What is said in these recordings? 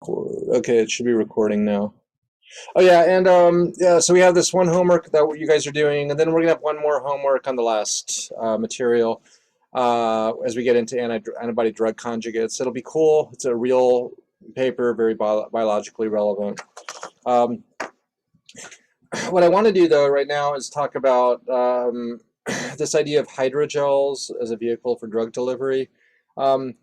Okay, it should be recording now. Oh yeah, and yeah, so we have this one homework that you guys are doing, and then we're gonna have one more homework on the last material as we get into antibody drug conjugates. It'll be cool. It's a real paper, very biologically relevant. Um, what I want to do though right now is talk about this idea of hydrogels as a vehicle for drug delivery. Um,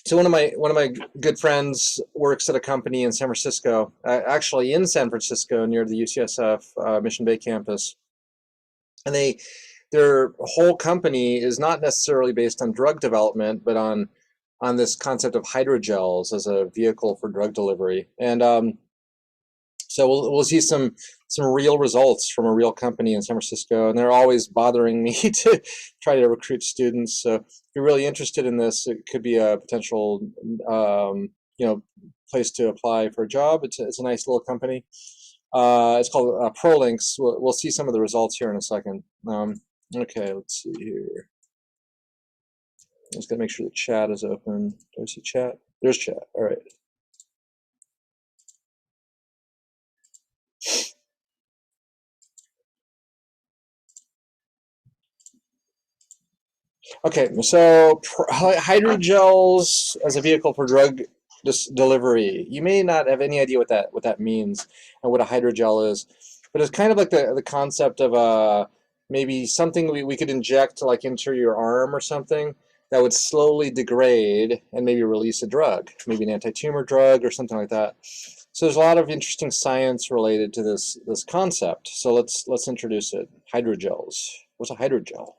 So one of my good friends works at a company in San Francisco, actually in San Francisco near the UCSF Mission Bay campus, and their whole company is not necessarily based on drug development, but on this concept of hydrogels as a vehicle for drug delivery. And so we'll see some real results from a real company in San Francisco, and they're always bothering me to try to recruit students. So if you're really interested in this, it could be a potential place to apply for a job. It's a nice little company. It's called ProLinks. We'll see some of the results here in a second. Okay, let's see here. I'm just gonna make sure the chat is open. Do I see chat? There's chat. All right. Okay, so hydrogels as a vehicle for drug delivery. You may not have any idea what that means and what a hydrogel is, but it's kind of like the concept of maybe something we could inject like into your arm or something that would slowly degrade and maybe release a drug, maybe an anti-tumor drug or something like that. So there's a lot of interesting science related to this concept. So let's introduce it. Hydrogels. What's a hydrogel?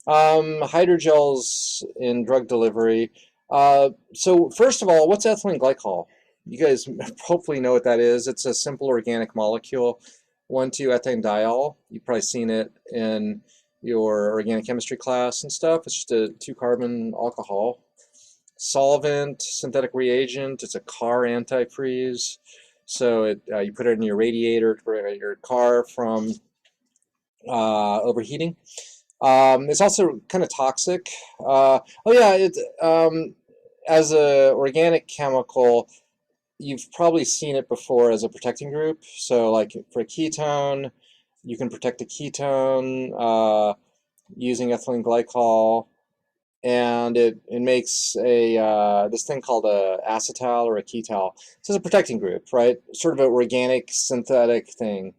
Hydrogels in drug delivery. So first of all, what's ethylene glycol? You guys hopefully know what that is. It's a simple organic molecule, 1,2-ethane-diol. You've probably seen it in your organic chemistry class and stuff. It's just a 2-carbon alcohol. Solvent, synthetic reagent. It's a car antifreeze. So you put it in your radiator to prevent your car from overheating. It's also kind of toxic. Oh yeah, as a organic chemical, you've probably seen it before as a protecting group. So like for a ketone, you can protect a ketone using ethylene glycol, and it makes a this thing called a acetal or a ketal. So it's a protecting group, right? Sort of an organic synthetic thing.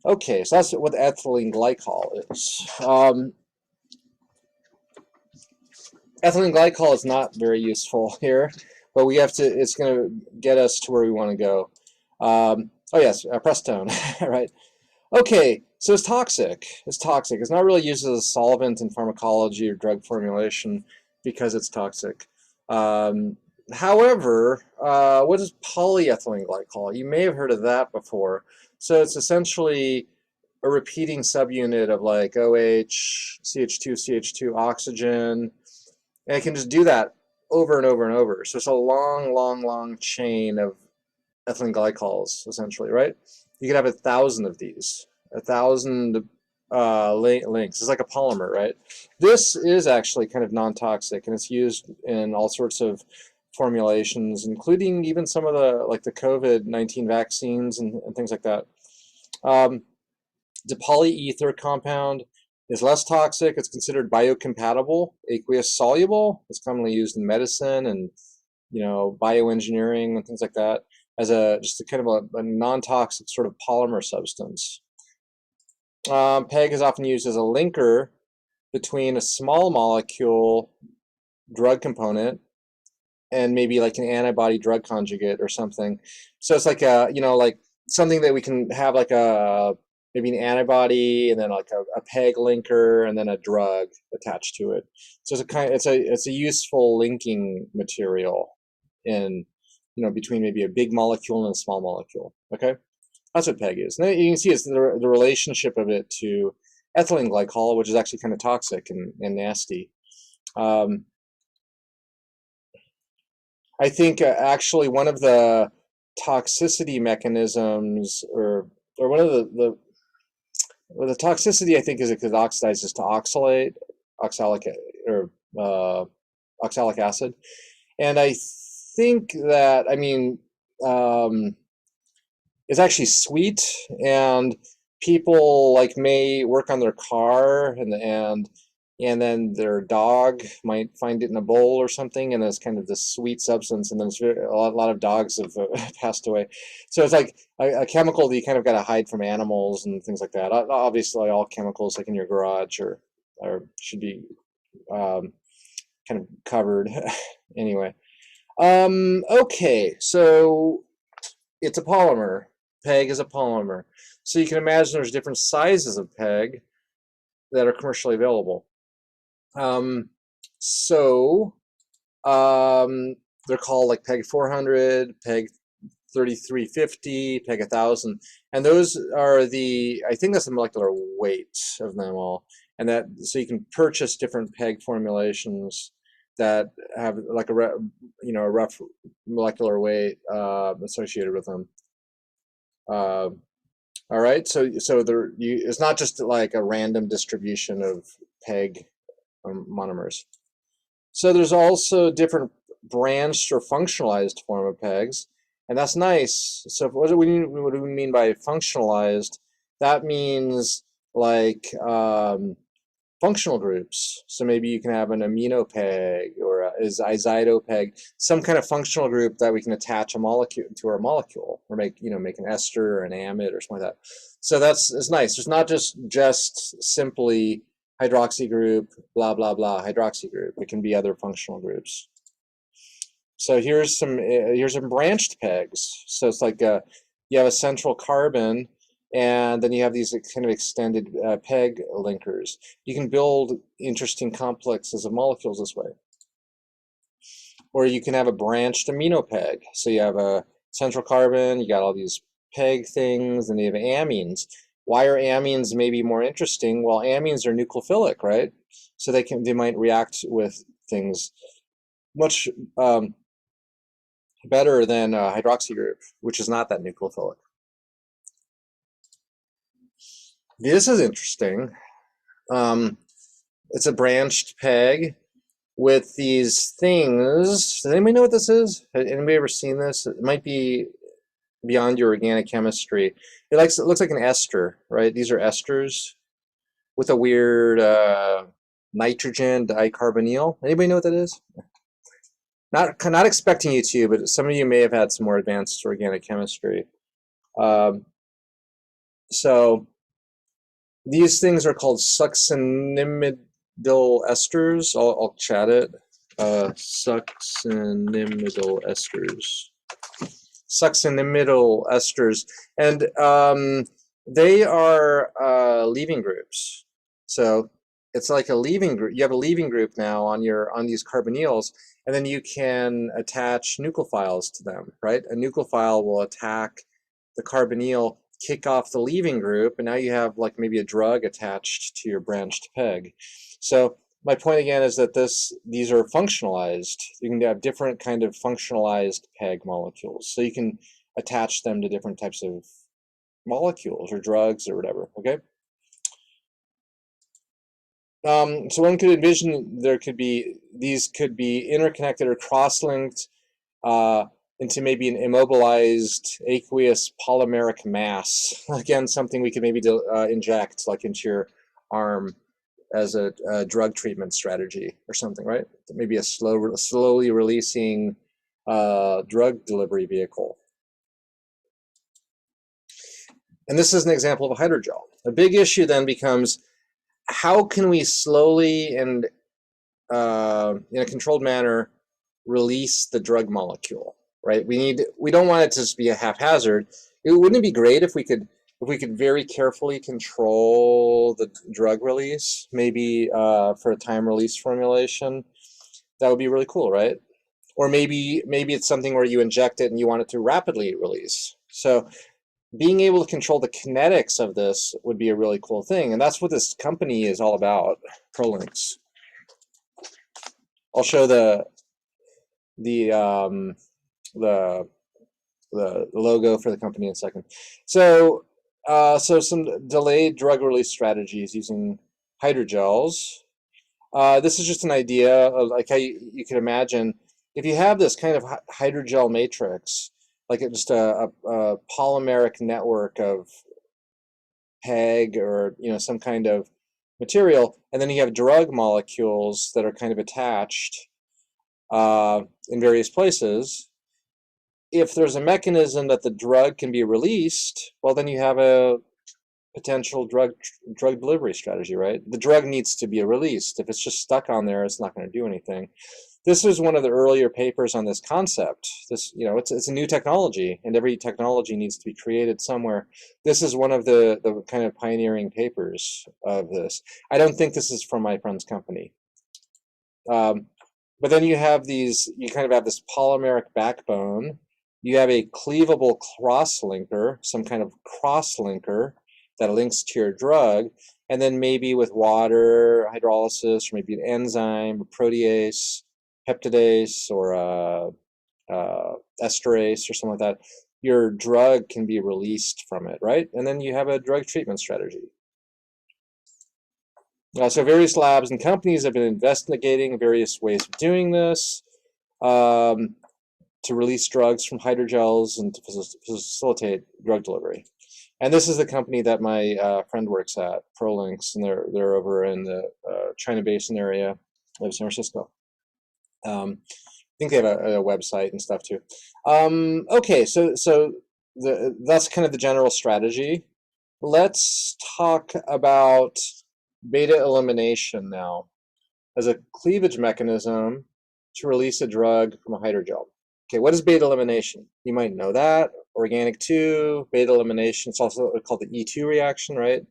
Okay, so that's what ethylene glycol is. Ethylene glycol is not very useful here, but we have to. It's going to get us to where we want to go. Oh yes, prestone, right? Okay, so it's toxic. It's toxic. It's not really used as a solvent in pharmacology or drug formulation because it's toxic. However, what is polyethylene glycol? You may have heard of that before. So it's essentially a repeating subunit of like OH, CH2, CH2, oxygen, and it can just do that over and over and over. So it's a long, long, long chain of ethylene glycols, essentially, right? You could have 1,000 of these, 1,000 links. It's like a polymer, right? This is actually kind of non-toxic, and it's used in all sorts of formulations, including even some of the like the COVID-19 vaccines and things like that. The polyether compound is less toxic. It's considered biocompatible, aqueous soluble. It's commonly used in medicine and bioengineering and things like that as just a kind of a non-toxic sort of polymer substance. PEG is often used as a linker between a small molecule drug component and maybe like an antibody drug conjugate or something. So it's like like something that we can have like maybe an antibody and then like a PEG linker and then a drug attached to it. So it's a useful linking material in between maybe a big molecule and a small molecule. Okay, that's what PEG is. And you can see it's the relationship of it to ethylene glycol, which is actually kind of toxic and nasty. I think actually one of the toxicity mechanisms, or one of the toxicity, I think, is it oxidizes to oxalic or oxalic acid, and I think that, I mean, it's actually sweet, and people like may work on their car, and then their dog might find it in a bowl or something, and it's kind of this sweet substance, and then a lot of dogs have passed away. So it's like a chemical that you kind of got to hide from animals and things like that. Obviously, all chemicals like in your garage or should be kind of covered. Anyway, okay, so it's a polymer. PEG is a polymer. So you can imagine there's different sizes of PEG that are commercially available. They're called like PEG 400, PEG 3350, PEG 1000, and those are I think that's the molecular weight of them all. And so you can purchase different PEG formulations that have like a rough molecular weight associated with them. All right, so it's not just like a random distribution of PEG monomers. So there's also different branched or functionalized form of PEGs, and that's nice. So what do we mean by functionalized? That means like functional groups. So maybe you can have an amino PEG or a azido PEG, some kind of functional group that we can attach a molecule to our molecule, or make an ester or an amide or something like that. So it's nice. There's not just simply hydroxy group, blah blah blah, hydroxy group. It can be other functional groups. So here's some branched PEGs. So it's like you have a central carbon, and then you have these kind of extended PEG linkers. You can build interesting complexes of molecules this way. Or you can have a branched amino PEG. So you have a central carbon, you got all these PEG things, and you have amines. Why are amines maybe more interesting? Well, amines are nucleophilic, right? So they might react with things much better than a hydroxy group, which is not that nucleophilic. This is interesting. It's a branched PEG with these things. Does anybody know what this is? Has anybody ever seen this? It might be beyond your organic chemistry. It looks like an ester, right? These are esters with a weird nitrogen dicarbonyl. Anybody know what that is? Not expecting you to, but some of you may have had some more advanced organic chemistry. So these things are called succinimidal esters. I'll chat it. Succinimidal esters. Succinimidal esters, and they are leaving groups. So it's like a leaving group. You have a leaving group now on these carbonyls, and then you can attach nucleophiles to them, right? A nucleophile will attack the carbonyl, kick off the leaving group, and now you have like maybe a drug attached to your branched PEG. So my point again is that these are functionalized. You can have different kind of functionalized PEG molecules. So you can attach them to different types of molecules or drugs or whatever, okay? So one could envision these could be interconnected or cross-linked into maybe an immobilized aqueous polymeric mass. Again, something we could maybe inject like into your arm as a drug treatment strategy or something, right? Maybe a slowly releasing drug delivery vehicle. And this is an example of a hydrogel. A big issue then becomes, how can we slowly and in a controlled manner release the drug molecule, right? We don't want it to just be a haphazard. Wouldn't it be great if we could very carefully control the drug release, maybe for a time release formulation? That would be really cool, right? Or maybe it's something where you inject it and you want it to rapidly release. So being able to control the kinetics of this would be a really cool thing, and that's what this company is all about, Prolinx. I'll show the logo for the company in a second. So some delayed drug release strategies using hydrogels. This is just an idea of like how you can imagine if you have this kind of hydrogel matrix, like just a polymeric network of PEG or some kind of material, and then you have drug molecules that are kind of attached in various places. If there's a mechanism that the drug can be released, well, then you have a potential drug delivery strategy, right? The drug needs to be released. If it's just stuck on there, it's not going to do anything. This is one of the earlier papers on this concept. This, it's a new technology, and every technology needs to be created somewhere. This is one of the kind of pioneering papers of this. I don't think this is from my friend's company. But then you have you kind of have this polymeric backbone. You have a cleavable cross-linker, some kind of cross-linker that links to your drug, and then maybe with water, hydrolysis, or maybe an enzyme, a protease, peptidase, or esterase, or something like that, your drug can be released from it, right? And then you have a drug treatment strategy. So various labs and companies have been investigating various ways of doing this to release drugs from hydrogels and to facilitate drug delivery. And this is the company that my friend works at, ProLinks, and they're over in the China Basin area of San Francisco. I think they have a website and stuff too. Okay, so that's kind of the general strategy. Let's talk about beta elimination now as a cleavage mechanism to release a drug from a hydrogel. Okay, what is beta elimination? You might know that. Organic 2, beta elimination. It's also called the E2 reaction, right?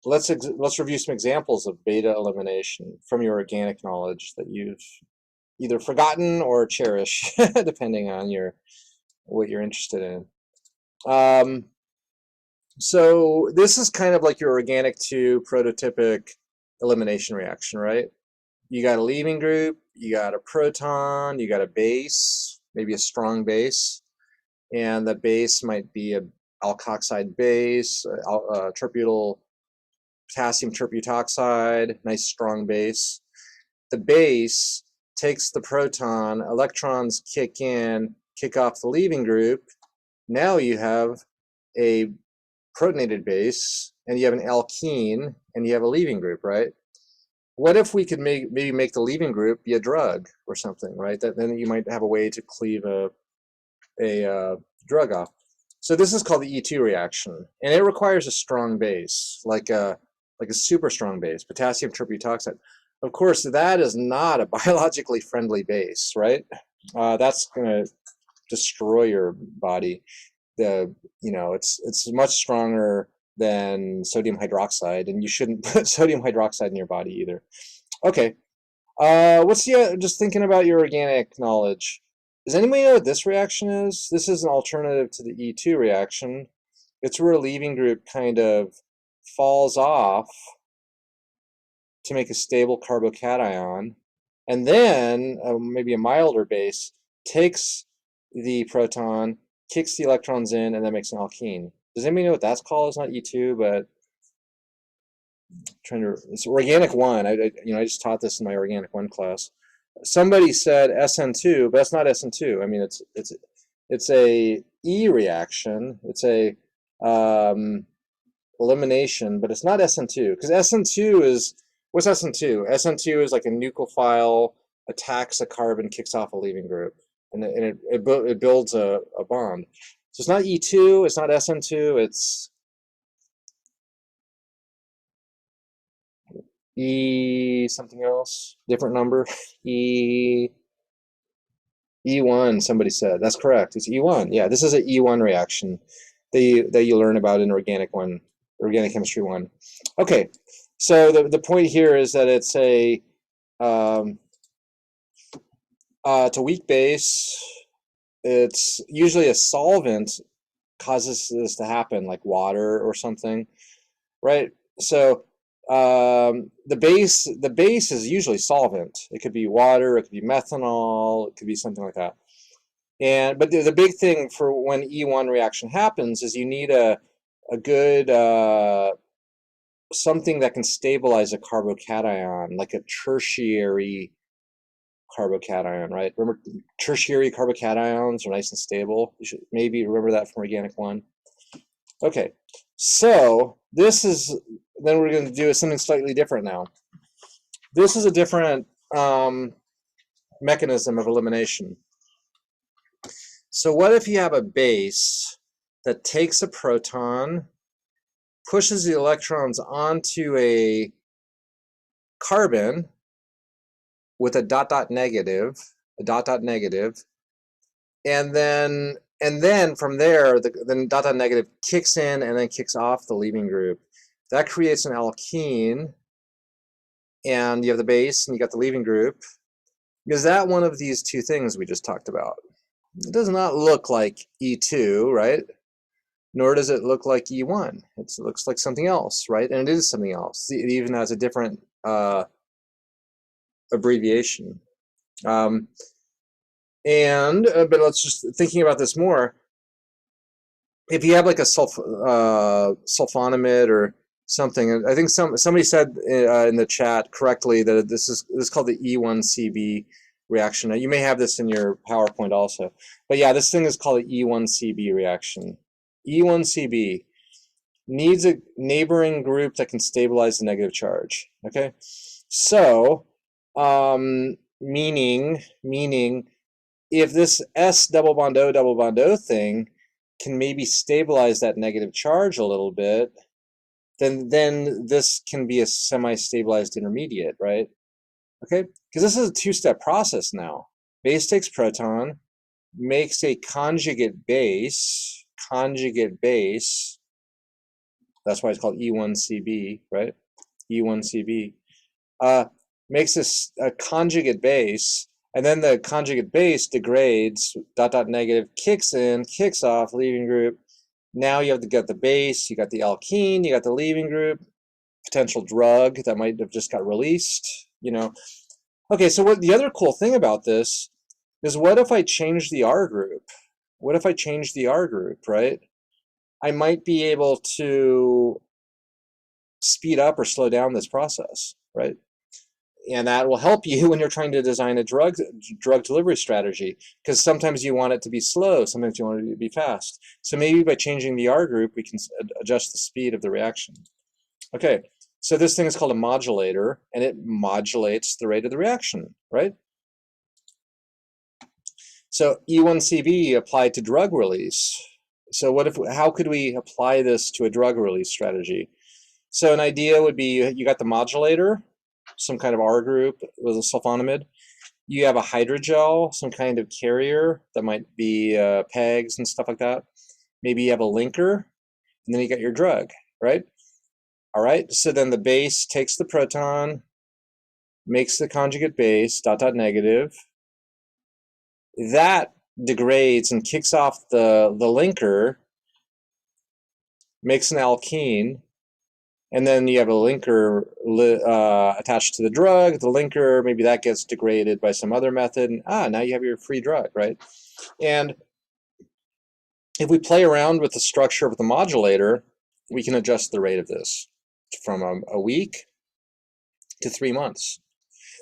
Let's review some examples of beta elimination from your organic knowledge that you've either forgotten or cherish, depending on what you're interested in. So this is kind of like your organic 2 prototypic elimination reaction, right? You got a leaving group, you got a proton, you got a base, maybe a strong base, and the base might be a alkoxide base, terbutyl potassium terbutoxide, nice strong base. The base takes the proton, electrons kick off the leaving group. Now you have a protonated base, and you have an alkene, and you have a leaving group, right? What if we could maybe make the leaving group be a drug or something, right? Then you might have a way to cleave a drug off. So this is called the E2 reaction, and it requires a strong base, like a super strong base, potassium terbutoxide. Of course, that is not a biologically friendly base, right? That's going to destroy your body. It's much stronger than sodium hydroxide, and you shouldn't put sodium hydroxide in your body either. Okay, just thinking about your organic knowledge. Does anybody know what this reaction is? This is an alternative to the E2 reaction. It's where a leaving group kind of falls off to make a stable carbocation, and then maybe a milder base takes the proton, kicks the electrons in, and then makes an alkene. Does anybody know what that's called? It's not E2, but it's organic 1. I just taught this in my organic 1 class. Somebody said SN2, but that's not SN2. I mean, it's a E reaction. It's a elimination, but it's not SN2, because SN2 is, what's SN2? SN2 is like a nucleophile attacks a carbon, kicks off a leaving group, and it builds a bond. So it's not E2, it's not SN2, it's E something else, different number. E1, somebody said. That's correct. It's E1. Yeah, this is an E1 reaction that you learn about in organic chemistry 1. Okay, so the point here is that it's it's a weak base. It's usually a solvent causes this to happen, like water or something, right? So the base is usually solvent. It could be water, it could be methanol, it could be something like that. But the big thing for when E1 reaction happens is you need a good something that can stabilize a carbocation, like a tertiary carbocation, right? Remember, tertiary carbocations are nice and stable. You should maybe remember that from organic 1. Okay, so this is, then we're going to do something slightly different now. This is a different mechanism of elimination. So what if you have a base that takes a proton, pushes the electrons onto a carbon with a dot dot negative, and then from there, the dot dot negative kicks in and then kicks off the leaving group. That creates an alkene, and you have the base and you got the leaving group. Is that one of these two things we just talked about? It does not look like E2, right? Nor does it look like E1. It looks like something else, right? And it is something else. It even has a different abbreviation. But let's just thinking about this more. If you have like a sulfonamide or something, I think somebody said in the chat correctly that this is called the E1CB reaction. Now, you may have this in your PowerPoint also, but yeah, this thing is called an E1CB reaction. E1CB needs a neighboring group that can stabilize the negative charge. Okay, so meaning if this S double bond O thing can maybe stabilize that negative charge a little bit, then this can be a semi-stabilized intermediate, right? Okay, because this is a two-step process now. Base takes proton, makes a conjugate base. That's why it's called E1CB, right? E1CB. Makes this a conjugate base, and then the conjugate base degrades, dot dot negative kicks in, kicks off, leaving group. Now you have to get the base, you got the alkene, you got the leaving group, potential drug that might have just got released, you know. Okay, so what the other cool thing about this is, what if I change the R group? What if I change the R group, right? I might be able to speed up or slow down this process, right? And that will help you when you're trying to design a drug delivery strategy, because sometimes you want it to be slow, sometimes you want it to be fast. So maybe by changing the R group, we can adjust the speed of the reaction. Okay, so this thing is called a modulator, and it modulates the rate of the reaction, right? So E1CB applied to drug release. So how could we apply this to a drug release strategy? So an idea would be, you got the modulator, some kind of R group with a sulfonamide. You have a hydrogel, some kind of carrier that might be pegs and stuff like that. Maybe you have a linker, and then you got your drug, right? All right, so then the base takes the proton, makes the conjugate base, dot dot negative. That degrades and kicks off the linker, makes an alkene, and then you have a linker attached to the drug. The linker, maybe that gets degraded by some other method. And, now you have your free drug, right? And if we play around with the structure of the modulator, we can adjust the rate of this from a week to 3 months.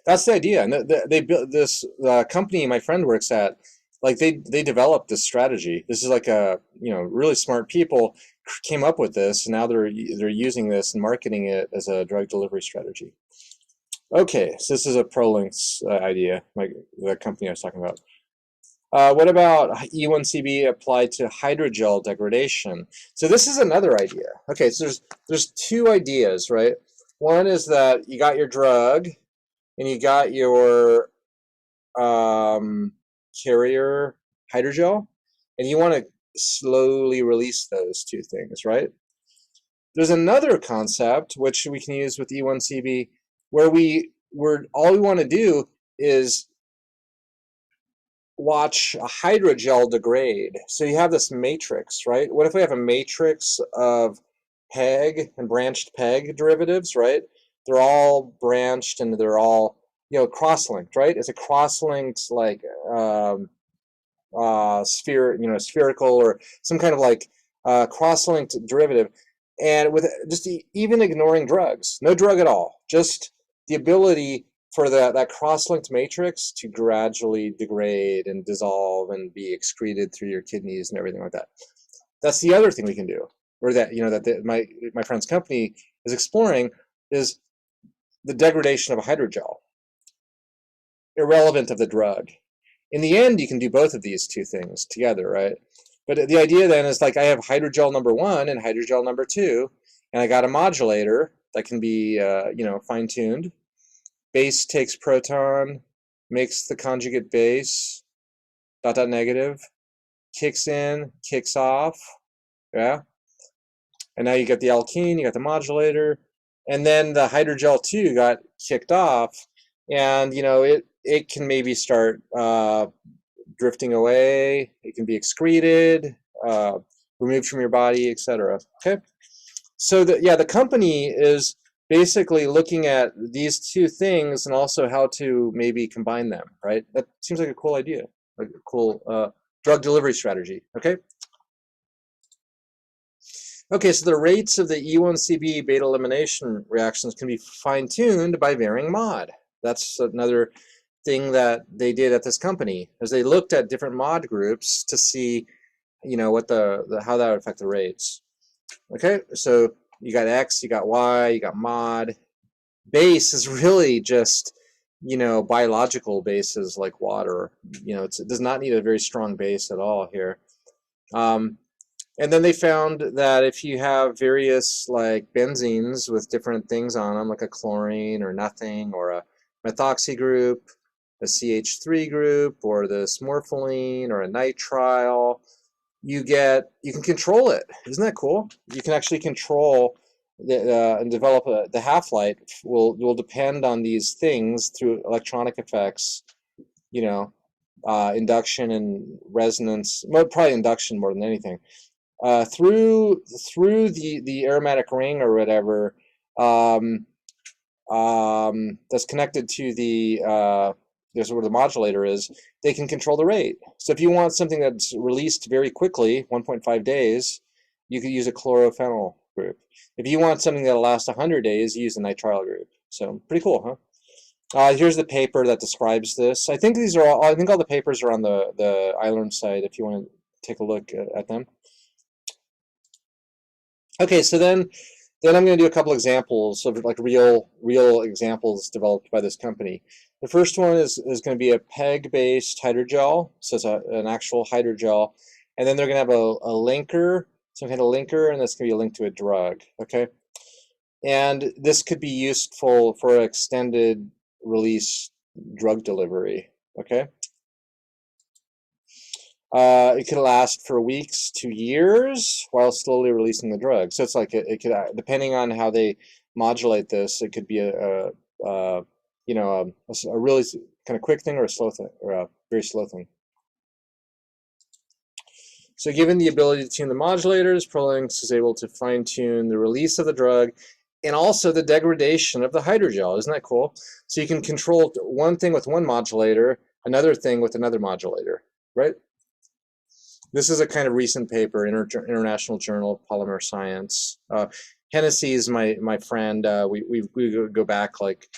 That's the idea. And they built this company my friend works at. Like they developed this strategy. This is like really smart people came up with this, and now they're using this and marketing it as a drug delivery strategy. Okay, so this is a Prolinx idea, like the company I was talking about. What about E1CB applied to hydrogel degradation? So this is another idea. Okay, so there's two ideas, right? One is that you got your drug and you got your carrier hydrogel, and you want to slowly release those two things, right? There's another concept which we can use with E1CB, where all we want to do is watch a hydrogel degrade. So you have this matrix, right? What if we have a matrix of PEG and branched PEG derivatives, right? They're all branched and they're all cross-linked, right? It's a cross-linked like spherical or some kind of like cross-linked derivative, and with just even ignoring drugs, no drug at all, just the ability for that cross-linked matrix to gradually degrade and dissolve and be excreted through your kidneys and everything like that. That's the other thing we can do, or that my friend's company is exploring, is the degradation of a hydrogel, irrelevant of the drug. In the end, you can do both of these two things together, right? But the idea then is like I have hydrogel number 1 and hydrogel number 2, and I got a modulator that can be fine-tuned. Base takes proton, makes the conjugate base, dot dot negative, kicks in, kicks off, yeah? And now you got the alkene, you got the modulator, and then the hydrogel 2 got kicked off, and it can maybe start drifting away, it can be excreted, removed from your body, etc. Okay? So the company is basically looking at these two things and also how to maybe combine them, right? That seems like a cool idea, like a cool drug delivery strategy, okay? Okay, so the rates of the E1CB beta elimination reactions can be fine-tuned by varying mod. That's another thing that they did at this company, is they looked at different mod groups to see, what how that would affect the rates. Okay, so you got X, you got Y, you got mod. Base is really just, biological bases like water. It does not need a very strong base at all here. And then they found that if you have various like benzenes with different things on them, like a chlorine or nothing, or a methoxy group, a CH3 group, or this morpholine or a nitrile, you can control it. Isn't that cool? You can actually control and develop the half-life will depend on these things through electronic effects, induction and resonance, probably induction more than anything, through the aromatic ring or whatever, that's connected to there's where the modulator is. They can control the rate. So if you want something that's released very quickly, 1.5 days, you could use a chlorophenyl group. If you want something that'll last 100 days, you use a nitrile group. So pretty cool, huh? Here's the paper that describes this. I think all the papers are on the iLearn site if you want to take a look at them. Okay, so then I'm going to do a couple examples of like real examples developed by this company. The first one is going to be a PEG-based hydrogel, so it's an actual hydrogel, and then they're going to have a linker, some kind of linker, and that's going to be a link to a drug. Okay, and this could be useful for extended release drug delivery. Okay. It could last for weeks to years while slowly releasing the drug. So it's like it could, depending on how they modulate this, it could be a really kind of quick thing or a slow thing, or a very slow thing. So given the ability to tune the modulators, Prolix is able to fine-tune the release of the drug and also the degradation of the hydrogel. Isn't that cool? So you can control one thing with one modulator, another thing with another modulator, right? This is a kind of recent paper, International Journal of Polymer Science. Hennessy is my friend. We go back like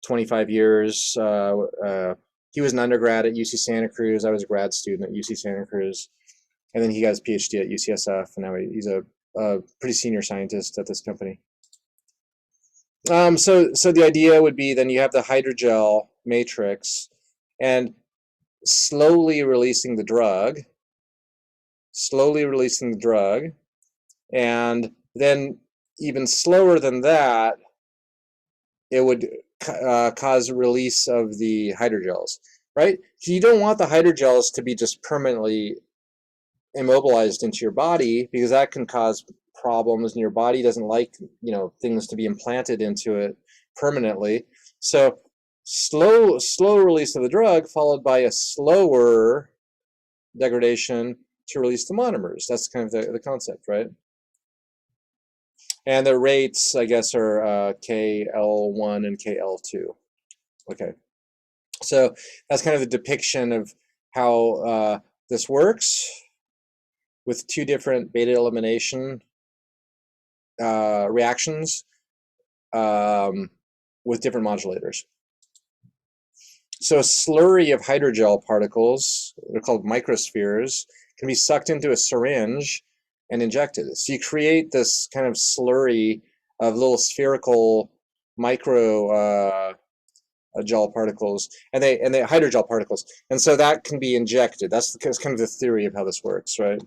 25 years. He was an undergrad at UC Santa Cruz. I was a grad student at UC Santa Cruz. And then he got his PhD at UCSF, and now he's a pretty senior scientist at this company. So the idea would be then you have the hydrogel matrix, and slowly releasing the drug, and then even slower than that, it would cause release of the hydrogels, right? So you don't want the hydrogels to be just permanently immobilized into your body, because that can cause problems, and your body doesn't like things to be implanted into it permanently. So slow release of the drug followed by a slower degradation to release the monomers. That's kind of the concept, right? And the rates, I guess, are KL1 and KL2. Okay, so that's kind of the depiction of how this works with two different beta elimination reactions with different modulators. So a slurry of hydrogel particles, they're called microspheres, can be sucked into a syringe and injected. So you create this kind of slurry of little spherical micro gel particles, and they hydrogel particles, and so that can be injected. That's kind of the theory of how this works, right?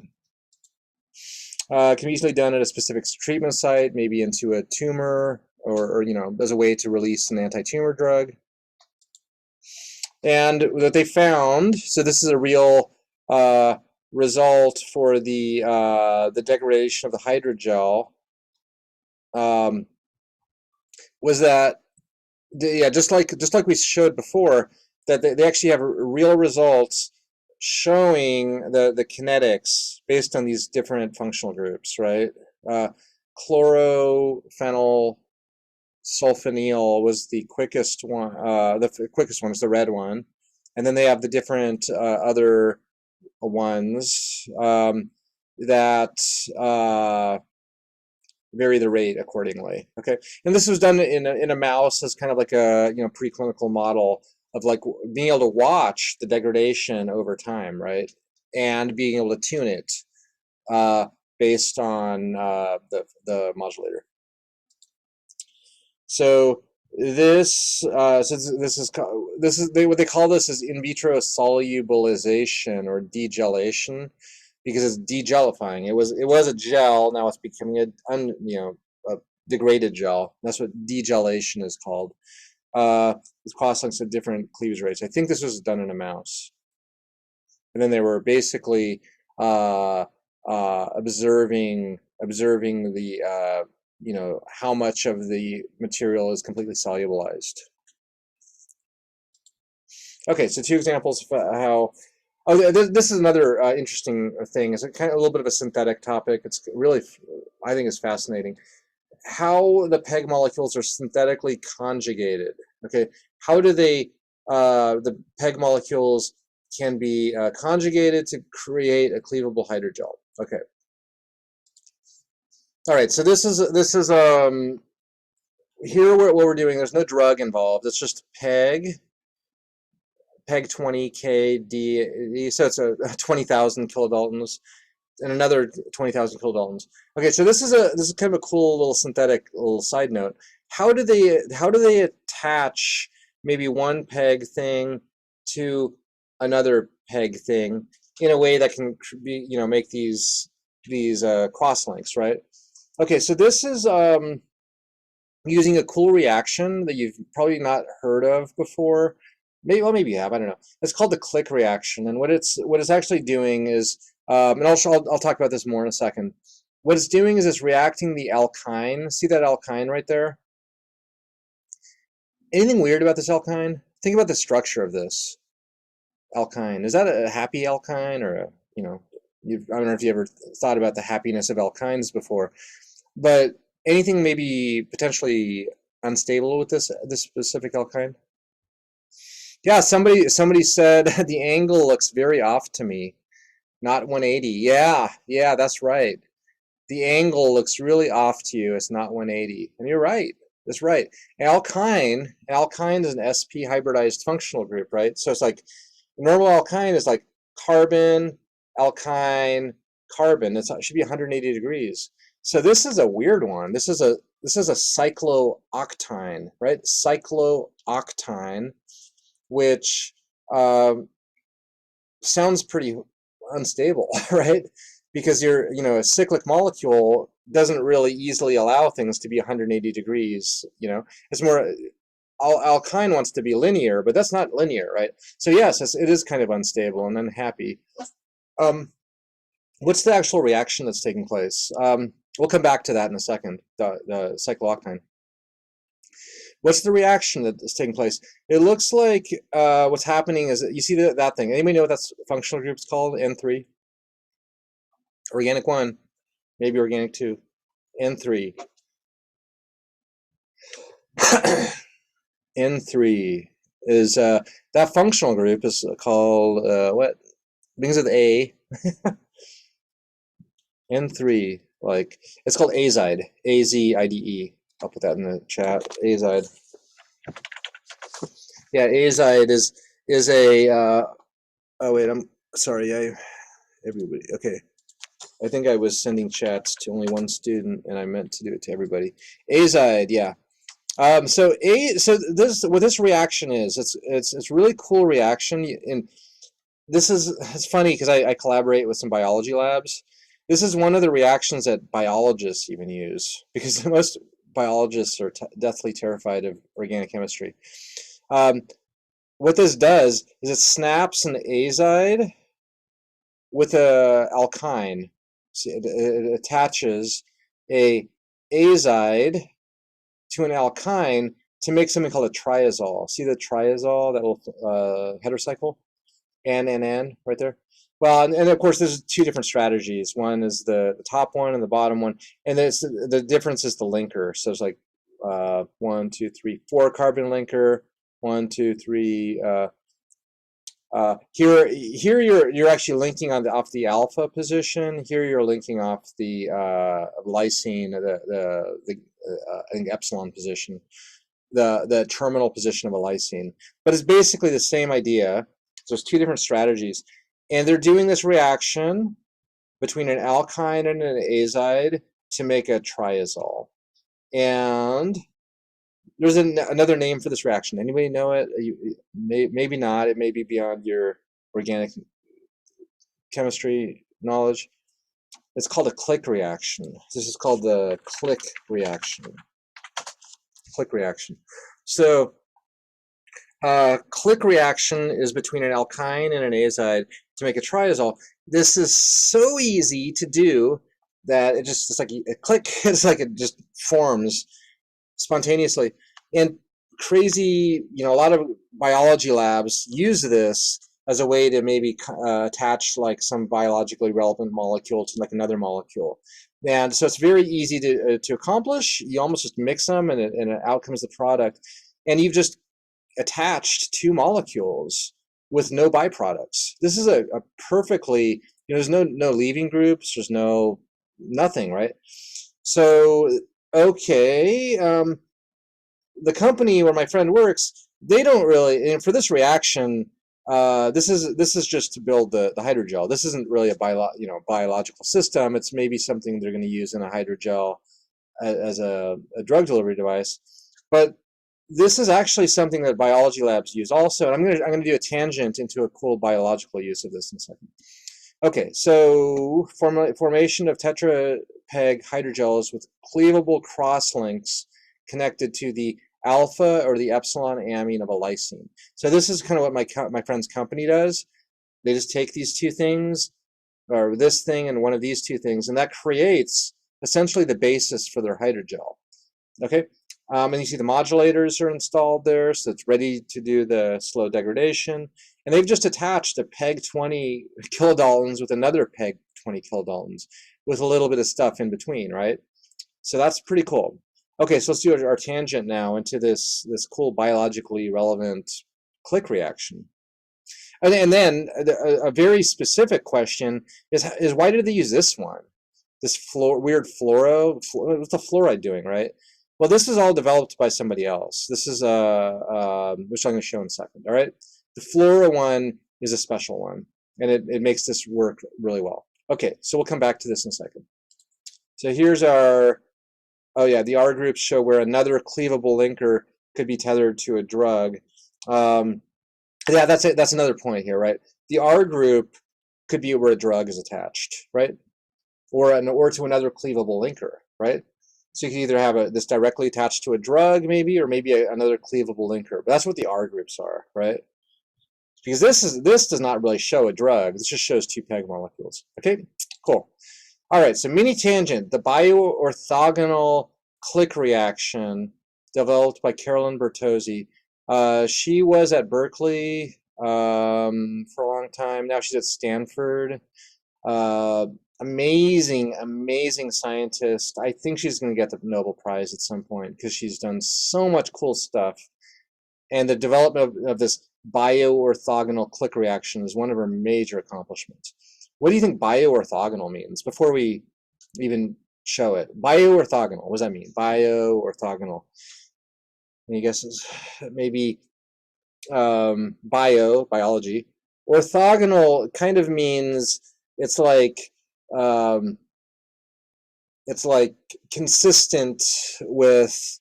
It can be easily done at a specific treatment site, maybe into a tumor, or you know, as a way to release an anti-tumor drug. And what they found, so this is a real result for the degradation of the hydrogel, was that yeah, just like we showed before, that they actually have real results showing the kinetics based on these different functional groups, right? Chlorophenyl sulfonyl was the quickest one. The quickest one is the red one, and then they have the different other ones that vary the rate accordingly. Okay, and this was done in a mouse as kind of like a preclinical model of like being able to watch the degradation over time, right, and being able to tune it based on the modulator. So this what they call this is in vitro solubilization or degelation, because it's degelifying. It was a gel, now it's becoming a degraded gel. That's what degelation is called. It's cross-links at different cleavage rates. I think this was done in a mouse, and then they were basically observing the how much of the material is completely solubilized. Okay, so two examples of how. Oh, this is another interesting thing. It's kind of a little bit of a synthetic topic. It's really, I think, is fascinating. How the PEG molecules are synthetically conjugated. Okay, how do they? The PEG molecules can be conjugated to create a cleavable hydrogel. Okay. All right, so this is here what we're doing. There's no drug involved. It's just PEG 20 kD. So it's a 20,000 kilodaltons and another 20,000 kilodaltons. Okay, so this is kind of a cool little synthetic little side note. How do they attach maybe one PEG thing to another PEG thing in a way that can be make these cross links, right? Okay, so this is using a cool reaction that you've probably not heard of before. Maybe you have. I don't know. It's called the click reaction, and what it's actually doing is, and I'll talk about this more in a second. What it's doing is it's reacting the alkyne. See that alkyne right there? Anything weird about this alkyne? Think about the structure of this alkyne. Is that a happy alkyne, or I don't know if you ever thought about the happiness of alkynes before, but anything maybe potentially unstable with this specific alkyne? Yeah, somebody said the angle looks very off to me, not 180. Yeah, that's right. The angle looks really off to you. It's not 180, and you're right. That's right. Alkyne is an sp hybridized functional group, right? So it's like normal alkyne is like carbon, alkyne, carbon. It should be 180 degrees. So this is a weird one. This is a cyclooctane, right? Cyclooctane, which sounds pretty unstable, right? Because a cyclic molecule doesn't really easily allow things to be 180 degrees. It's more, alkyne wants to be linear, but that's not linear, right? So yes, it is kind of unstable and unhappy. What's the actual reaction that's taking place? We'll come back to that in a second, the cyclooctane. What's the reaction that is taking place? It looks like what's happening is, you see that thing. Anybody know what that functional group's called? N3? Organic 1, maybe organic 2. N3. N3 is, that functional group is called, what? Begins with A. N3, like, it's called azide. A-Z-I-D-E. I'll put that in the chat. Azide. Yeah, azide is is a, oh wait, I'm sorry, everybody, okay. I think I was sending chats to only one student, and I meant to do it to everybody. Azide, yeah. So what this reaction is, it's a really cool reaction, and it's funny because I collaborate with some biology labs. This is one of the reactions that biologists even use, because most biologists are deathly terrified of organic chemistry. What this does is it snaps an azide with a alkyne. See, it attaches a azide to an alkyne to make something called a triazole. See the triazole, that little heterocycle? N right there. Well, and of course, there's two different strategies. One is the top one and the bottom one, and the difference is the linker. So it's like 1, 2, 3, 4 carbon linker. 1, 2, 3. Here you're actually linking off the alpha position. Here you're linking off the lysine, the I think epsilon position, the terminal position of a lysine. But it's basically the same idea. So there's two different strategies, and they're doing this reaction between an alkyne and an azide to make a triazole. And there's another name for this reaction. Anybody know it? Maybe not. It may be beyond your organic chemistry knowledge. It's called a click reaction. This is called the click reaction. Click reaction. So click reaction is between an alkyne and an azide to make a triazole. This is so easy to do that it's like a click. It's like it just forms spontaneously. And crazy, a lot of biology labs use this as a way to maybe attach like some biologically relevant molecule to like another molecule. And so it's very easy to accomplish. You almost just mix them, and out comes the product. And you've just attached two molecules with no byproducts. This is a perfectly, there's no leaving groups, there's nothing, right? So, okay, the company where my friend works, they don't really, and for this reaction, this is just to build the hydrogel. This isn't really a biological system. It's maybe something they're going to use in a hydrogel as a drug delivery device. But this is actually something that biology labs use also, and I'm going to do a tangent into a cool biological use of this in a second. Okay, so formation of tetrapeg hydrogels with cleavable crosslinks connected to the alpha or the epsilon amine of a lysine. So this is kind of what my friend's company does. They just take these two things, or this thing and one of these two things, and that creates essentially the basis for their hydrogel. Okay, and you see the modulators are installed there, so it's ready to do the slow degradation. And they've just attached a PEG 20 kilodaltons with another PEG 20 kilodaltons with a little bit of stuff in between, right? So that's pretty cool. Okay, so let's do our tangent now into this cool biologically relevant click reaction. And then a very specific question is why did they use this one? This weird fluoro, what's the fluoride doing, right? Well, this is all developed by somebody else. This is which I'm going to show in a second, all right? The fluoro one is a special one, and it makes this work really well. Okay, so we'll come back to this in a second. So here's our, oh yeah, the R groups show where another cleavable linker could be tethered to a drug. Yeah, that's it. That's another point here, right? The R group could be where a drug is attached, right? Or to another cleavable linker, right? So you can either have this directly attached to a drug, maybe, or maybe another cleavable linker. But that's what the R groups are, right? Because this does not really show a drug. This just shows two PEG molecules. Okay, cool. All right, so mini tangent, the bioorthogonal click reaction developed by Carolyn Bertozzi. She was at Berkeley for a long time. Now she's at Stanford. Amazing scientist. I think she's going to get the Nobel Prize at some point because she's done so much cool stuff. And the development of this bioorthogonal click reaction is one of her major accomplishments. What do you think bioorthogonal means before we even show it? Bioorthogonal, what does that mean? Bioorthogonal. Any guesses? Maybe biology. Orthogonal kind of means it's like consistent with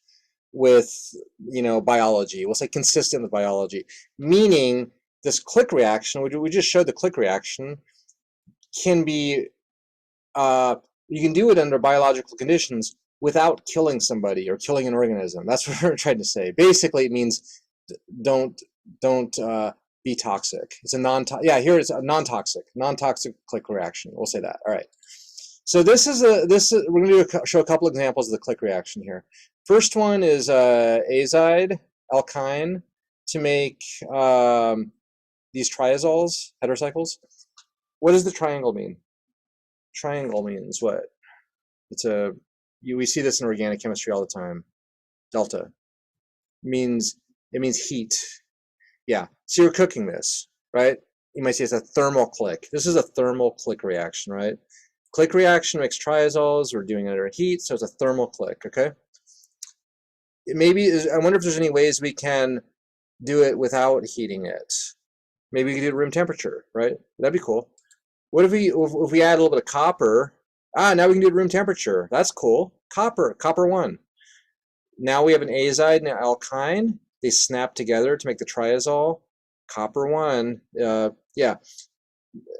biology. We'll say consistent with biology, meaning this click reaction, we just showed the click reaction, can be you can do it under biological conditions without killing somebody or killing an organism. That's what we're trying to say. Basically, it means don't be toxic. It's a here it's a non-toxic click reaction. We'll say that. All right. So we're going to show a couple examples of the click reaction here. First one is azide alkyne to make these triazoles, heterocycles. What does the triangle mean? Triangle means what? We see this in organic chemistry all the time. Delta it means heat. Yeah. So you're cooking this, right? You might say it's a thermal click. This is a thermal click reaction, right? Click reaction makes triazoles. We're doing it under heat, so it's a thermal click. Okay. I wonder if there's any ways we can do it without heating it. Maybe we could do it at room temperature, right? That'd be cool. What if we add a little bit of copper? Now we can do it at room temperature. That's cool. Copper 1. Now we have an azide and an alkyne. They snap together to make the triazole. Copper 1. Yeah.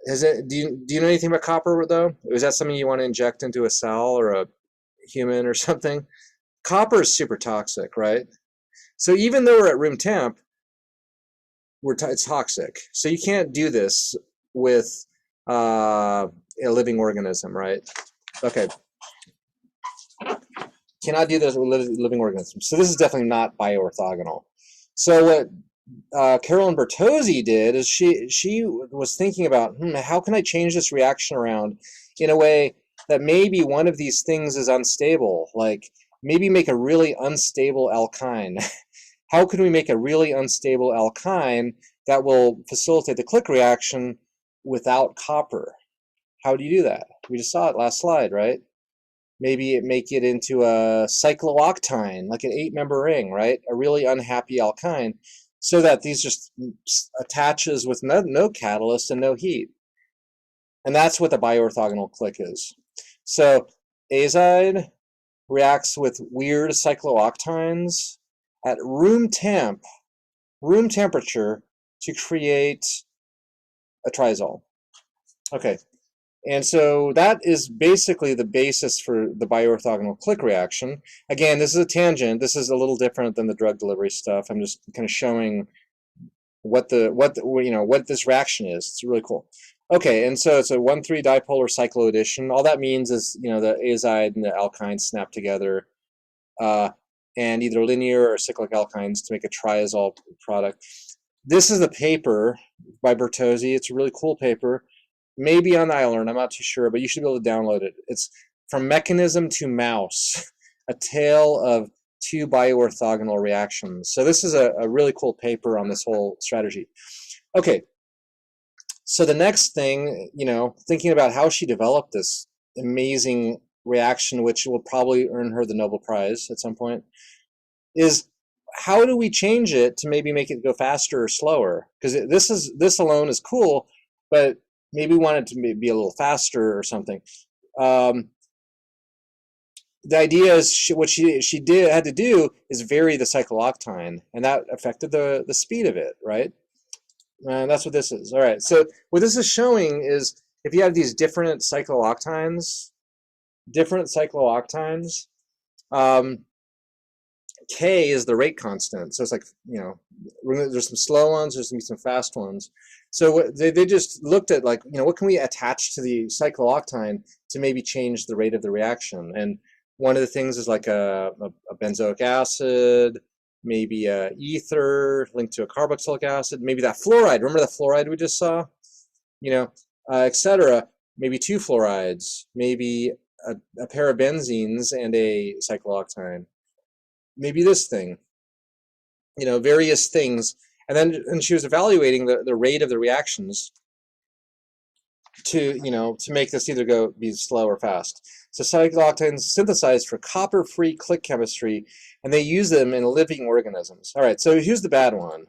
Do you know anything about copper though? Is that something you want to inject into a cell or a human or something? Copper is super toxic, right? So even though we're at room temp, it's toxic. So you can't do this with a living organism, right? Okay. Cannot do this with living organisms. So this is definitely not bioorthogonal. So what Carolyn Bertozzi did is she was thinking about, how can I change this reaction around in a way that maybe one of these things is unstable, like maybe make a really unstable alkyne. How can we make a really unstable alkyne that will facilitate the click reaction without copper? How do you do that? We just saw it last slide, right? Maybe make it into a cyclooctane, like an 8-member ring, right? A really unhappy alkyne, so that these just attaches with no catalyst and no heat. And that's what the bioorthogonal click is. So azide reacts with weird cyclooctanes at room temperature to create a triazole. Okay. And so that is basically the basis for the bioorthogonal click reaction. Again, this is a tangent. This is a little different than the drug delivery stuff. I'm just kind of showing what this reaction is. It's really cool. Okay, and so it's a 1,3 dipolar cycloaddition. All that means is the azide and the alkyne snap together, and either linear or cyclic alkynes to make a triazole product. This is the paper by Bertozzi. It's a really cool paper. Maybe on iLearn, I'm not too sure, but you should be able to download it. It's From Mechanism to Mouse, a tale of 2 bioorthogonal reactions. So this is a really cool paper on this whole strategy. Okay, so the next thing, thinking about how she developed this amazing reaction, which will probably earn her the Nobel Prize at some point, is how do we change it to maybe make it go faster or slower? Because this alone is cool, but maybe we want it to be a little faster or something. The idea is what she had to do is vary the cyclooctane, and that affected the speed of it, right? And that's what this is. All right. So what this is showing is if you have these different cyclooctanes, K is the rate constant. So it's like, there's some slow ones, there's going to be some fast ones. So they just looked at, like, what can we attach to the cyclooctane to maybe change the rate of the reaction? And one of the things is like a benzoic acid, maybe a ether linked to a carboxylic acid, maybe that fluoride. Remember that fluoride we just saw? Etc. Maybe 2 fluorides, maybe a pair of benzenes and a cyclooctane. Maybe this thing, various things. And she was evaluating the rate of the reactions to make this either be slow or fast. So cyclooctanes synthesized for copper-free click chemistry, and they use them in living organisms. All right, so here's the bad one.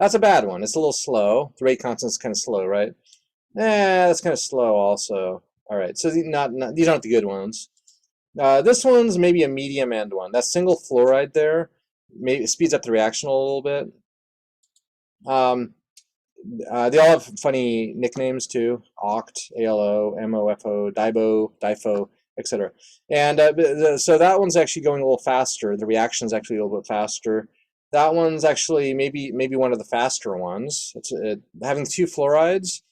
That's a bad one. It's a little slow. The rate constant is kind of slow, right? That's kind of slow also. All right, so these aren't the good ones. This one's maybe a medium end one. That single fluoride there maybe speeds up the reaction a little bit. They all have funny nicknames too: Oct, ALO, MOFO, Dibo, Difo, etc. And so that one's actually going a little faster. The reaction is actually a little bit faster. That one's actually maybe one of the faster ones. Having two fluorides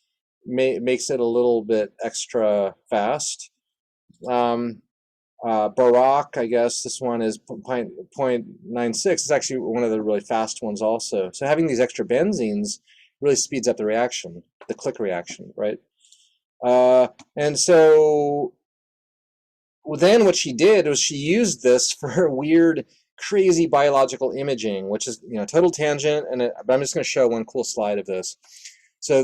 makes it a little bit extra fast. Barak, I guess this one is 0.96. It's actually one of the really fast ones also. So having these extra benzene really speeds up the reaction, the click reaction, right? And so then what she did was she used this for weird, crazy biological imaging, which is total tangent. But I'm just going to show one cool slide of this. So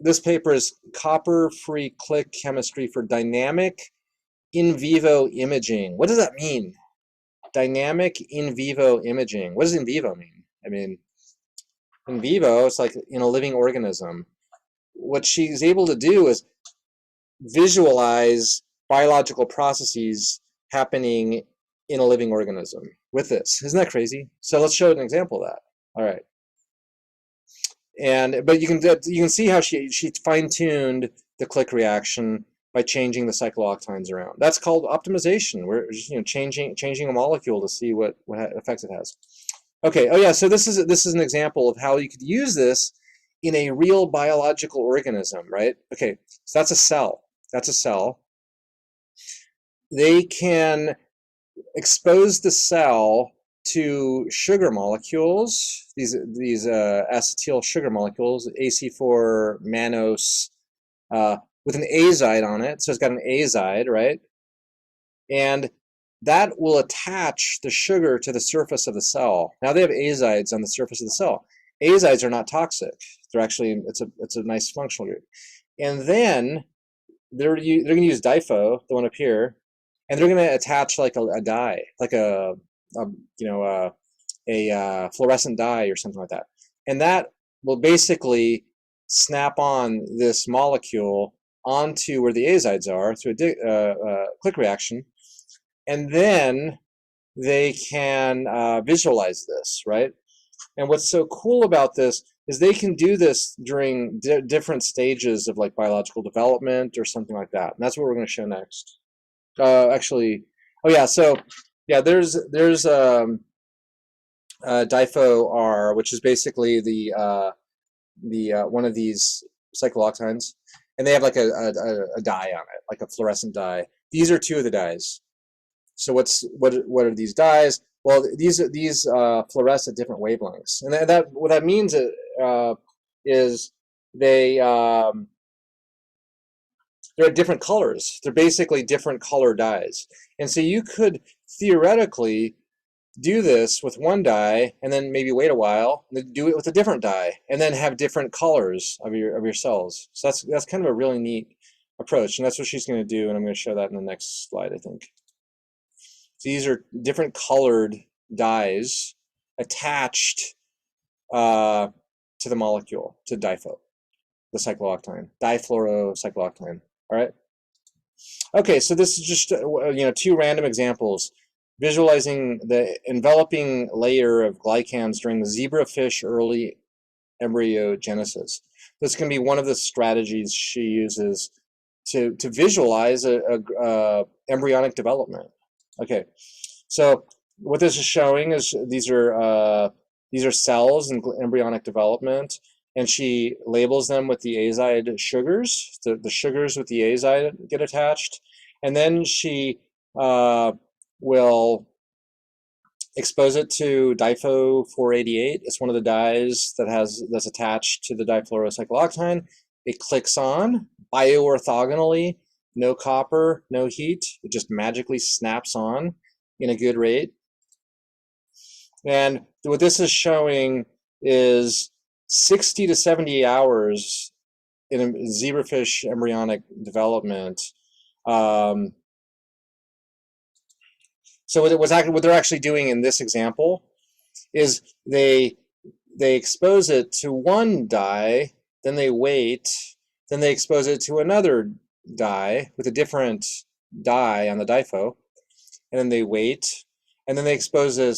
this paper is copper-free click chemistry for dynamic in vivo imaging. What does that mean? Dynamic in vivo imaging. What does in vivo mean? I mean, in vivo, it's like in a living organism. What she's able to do is visualize biological processes happening in a living organism with this. Isn't that crazy? So let's show an example of that. All right. But you can see how she fine-tuned the click reaction by changing the cyclooctines around. That's called optimization. We're just changing a molecule to see what effects it has. Okay. Oh yeah. So this is an example of how you could use this in a real biological organism, right? Okay. So that's a cell. That's a cell. They can expose the cell to sugar molecules, these acetyl sugar molecules, AC4 mannose, with an azide on it. So it's got an azide, right? And that will attach the sugar to the surface of the cell. Now they have azides on the surface of the cell. Azides are not toxic. They're actually, it's a nice functional group. And then they're going to use Difo, the one up here, and they're going to attach like a dye, like a fluorescent dye or something like that. And that will basically snap on this molecule onto where the azides are through a click reaction. And then they can visualize this, right? And what's so cool about this is they can do this during different stages of like biological development or something like that. And that's what we're going to show next. Actually, oh yeah, so yeah, there's Difo-R, which is basically the one of these cyclooctines, and they have like a dye on it, like a fluorescent dye. These are two of the dyes. So what are these dyes? Well, these fluoresce at different wavelengths, and what that means is they're at different colors. They're basically different color dyes, and so you could theoretically do this with one dye and then maybe wait a while and then do it with a different dye and then have different colors of your cells. So that's kind of a really neat approach, and that's what she's going to do, and I'm going to show that in the next slide, I think. So these are different colored dyes attached to the molecule, to Difo, the cyclooctine, difluorocyclooctine. All right. Okay, so this is just two random examples visualizing the enveloping layer of glycans during the zebrafish early embryogenesis. This can be one of the strategies she uses to visualize a embryonic development. Okay, so what this is showing is these are cells in embryonic development, and she labels them with the azide sugars. The sugars with the azide get attached, and then she will expose it to Difo 488. It's one of the dyes that's attached to the difluorocyclooctine. It clicks on bioorthogonally, no copper, no heat. It just magically snaps on in a good rate. And what this is showing is 60 to 70 hours in a zebrafish embryonic development. So what they're actually doing in this example is they they expose it to one dye, then they wait, then they expose it to another dye with a different dye on the dipho, and then they wait, and then they expose it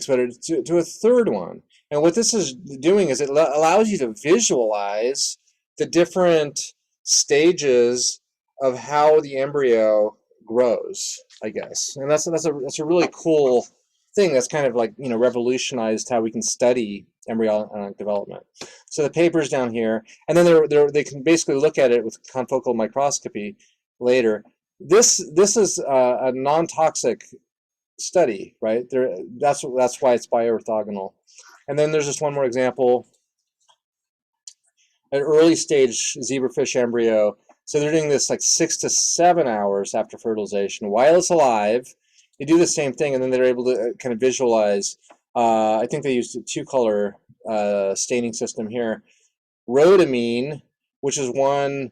to a third one. And what this is doing is it allows you to visualize the different stages of how the embryo grows, I guess. And that's a really cool thing that's kind of like, you know, revolutionized how we can study embryonic development. So the paper's down here, and then they can basically look at it with confocal microscopy later. This is a non-toxic study, right? That's why it's bioorthogonal. And then there's just one more example, an early stage zebrafish embryo. So they're doing this like 6 to 7 hours after fertilization while it's alive. They do the same thing, and then they're able to kind of visualize. I think they used a 2-color staining system here. Rhodamine, which is one.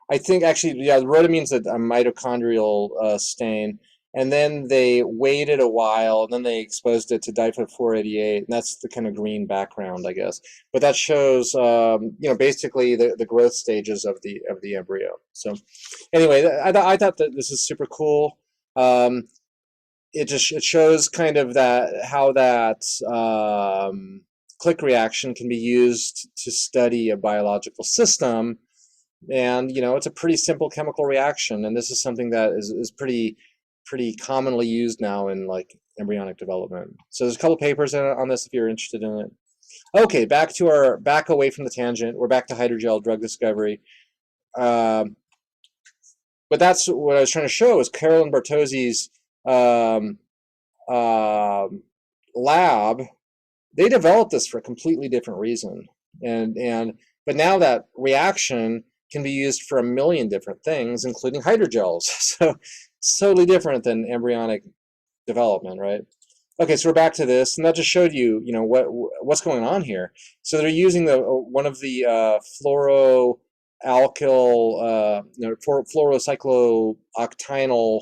I think actually, yeah, rhodamine's a mitochondrial stain, and then they waited a while, and then they exposed it to dipho 488, and that's the kind of green background, I guess. But that shows, you know, basically the growth stages of the embryo. So, anyway, I thought that this is super cool. It shows kind of how that click reaction can be used to study a biological system. And, you know, it's a pretty simple chemical reaction, and this is something that is pretty commonly used now in like embryonic development. So there's a couple papers on this if you're interested in it. Okay, back away from the tangent. We're back to hydrogel drug discovery. But that's what I was trying to show is Carolyn Bartosi's lab. They developed this for a completely different reason, but now that reaction can be used for a million different things, including hydrogels. So it's totally different than embryonic development, right? Okay, so we're back to this, and that just showed you, you know, what's going on here. So they're using one of the fluorocyclooctanol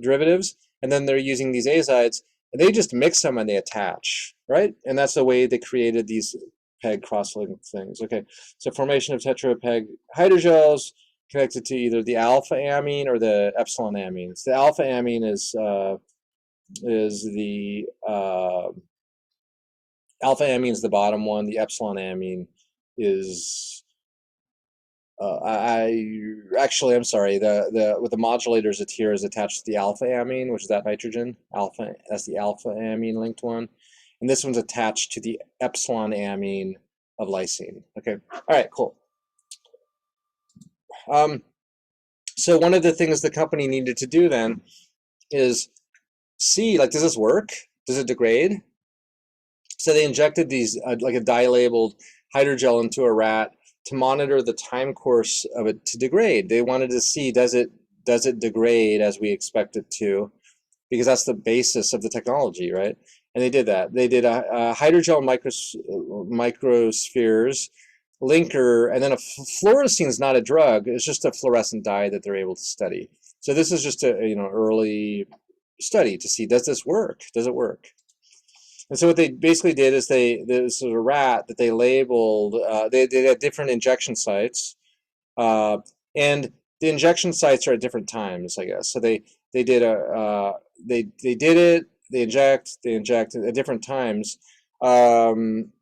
derivatives, and then they're using these azides, and they just mix them and they attach, right? And that's the way they created these PEG cross-linked things. Okay, so formation of tetrapeg hydrogels connected to either the alpha amine or the epsilon amines. The alpha amine is the alpha amine is the bottom one. The epsilon amine is I'm sorry. With the modulators, it here is attached to the alpha amine, which is that nitrogen alpha. That's the alpha amine linked one, and this one's attached to the epsilon amine of lysine. Okay. All right. Cool. So one of the things the company needed to do then is see, like, does this work? Does it degrade? So they injected these like a dye-labeled hydrogel into a rat to monitor the time course of it to degrade. They wanted to see, does it degrade as we expect it to, because that's the basis of the technology, right? And they did that. They did a hydrogel microspheres, linker, and then fluorescein is not a drug. It's just a fluorescent dye that they're able to study. So this is just a early study to see, does this work? Does it work? And so what they basically did is this is a rat that they labeled. They had different injection sites, and the injection sites are at different times, I guess. So they did they inject at different times, and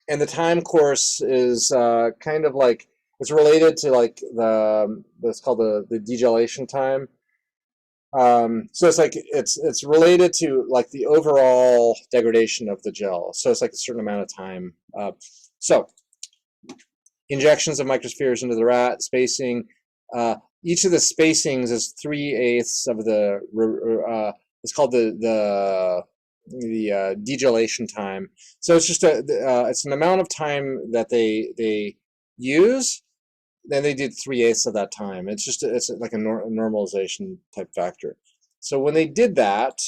the time course is kind of like, it's related to like it's called the degelation time. So it's like it's related to like the overall degradation of the gel. So it's like a certain amount of time. So injections of microspheres into the rat, spacing. Each of the spacings is 3/8 of the. It's called the degelation time. So it's just it's an amount of time that they use. Then they did 3/8 of that time. It's like a normalization type factor. So when they did that,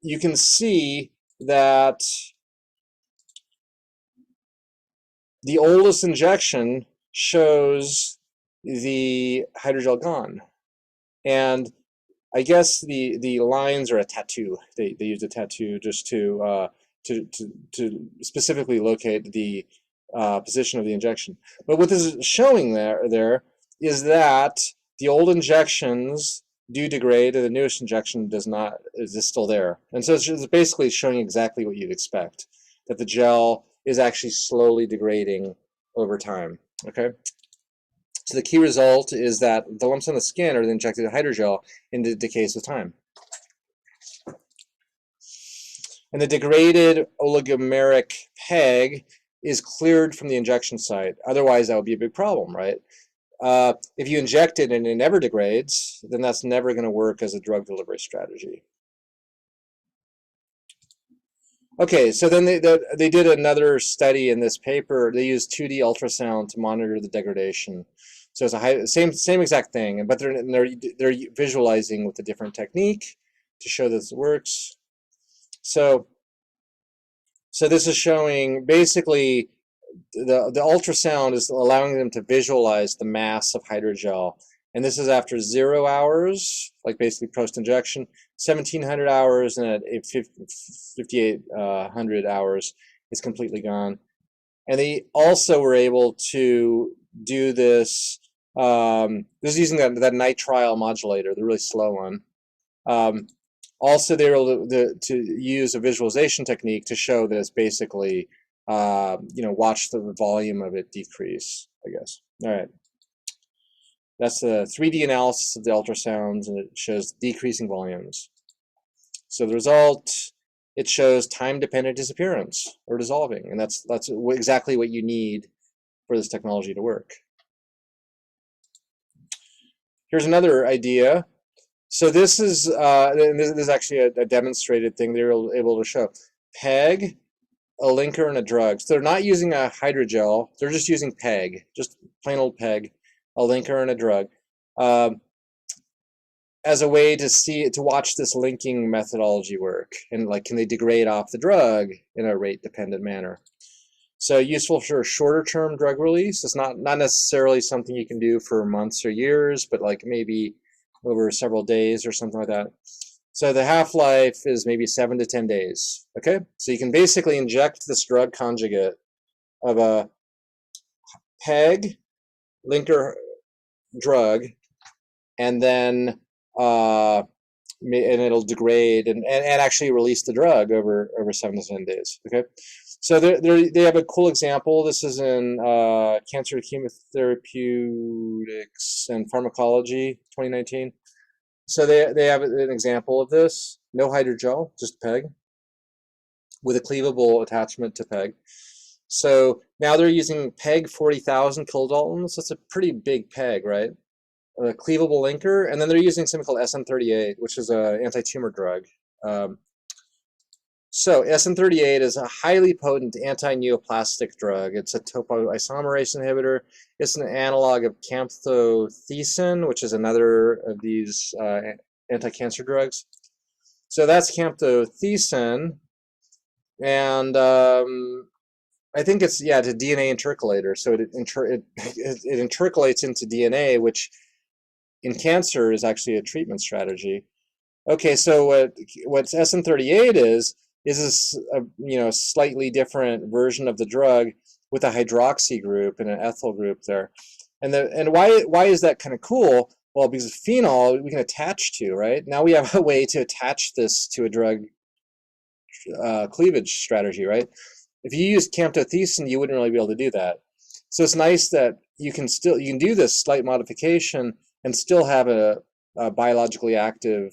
you can see that the oldest injection shows the hydrogel gone, and I guess the lines are a tattoo. They use a tattoo just to specifically locate the position of the injection. But what this is showing there is that the old injections do degrade, and the newest injection does not, is still there. And so it's basically showing exactly what you'd expect, that the gel is actually slowly degrading over time. Okay. So the key result is that the lumps on the skin are the injected hydrogel and it decays with time. And the degraded oligomeric PEG is cleared from the injection site. Otherwise, that would be a big problem, right? If you inject it and it never degrades, then that's never going to work as a drug delivery strategy. Okay, so then they did another study in this paper. They used 2D ultrasound to monitor the degradation. So it's a same exact thing, but they're visualizing with a different technique to show that this works. So this is showing basically the ultrasound is allowing them to visualize the mass of hydrogel. And this is after 0 hours, like basically post-injection, 1,700 hours, and at 5,800 hours, it's completely gone. And they also were able to do this. This is using that nitrile modulator, the really slow one. Also, they were able to use a visualization technique to show that it's basically, watch the volume of it decrease, I guess. All right. That's the 3D analysis of the ultrasounds, and it shows decreasing volumes. So the result, it shows time-dependent disappearance or dissolving, and that's exactly what you need for this technology to work. Here's another idea. So this is this is actually a demonstrated thing they were able to show. PEG, a linker, and a drug. So they're not using a hydrogel. They're just using PEG, just plain old PEG, a linker, and a drug, as a way to watch this linking methodology work, and like, can they degrade off the drug in a rate-dependent manner? So useful for shorter-term drug release. It's not necessarily something you can do for months or years, but like maybe over several days or something like that. So the half-life is maybe 7 to 10 days. Okay, so you can basically inject this drug conjugate of a PEG linker drug, and then and it'll degrade and actually release the drug over 7 to 10 days. Okay, so they have a cool example. This is in Cancer Chemotherapeutics and Pharmacology 2019. So they have an example of this. No hydrogel, just PEG, with a cleavable attachment to PEG. So now they're using PEG 40,000 kilodaltons. That's a pretty big PEG, right? A cleavable linker, and then they're using something called SN38, which is an anti-tumor drug. So SN38 is a highly potent anti-neoplastic drug. It's a topoisomerase inhibitor. It's an analog of camptothecin, which is another of these anti-cancer drugs. So that's camptothecin, and I think it's, yeah, it's a DNA intercalator. So it intercalates into DNA, which in cancer is actually a treatment strategy. Okay, so what SN38 is a slightly different version of the drug with a hydroxy group and an ethyl group there. And why is that kind of cool? Well, because phenol we can attach to, right? Now we have a way to attach this to a drug cleavage strategy, right? If you use camptothecin, you wouldn't really be able to do that. So it's nice that you can do this slight modification and still have a biologically active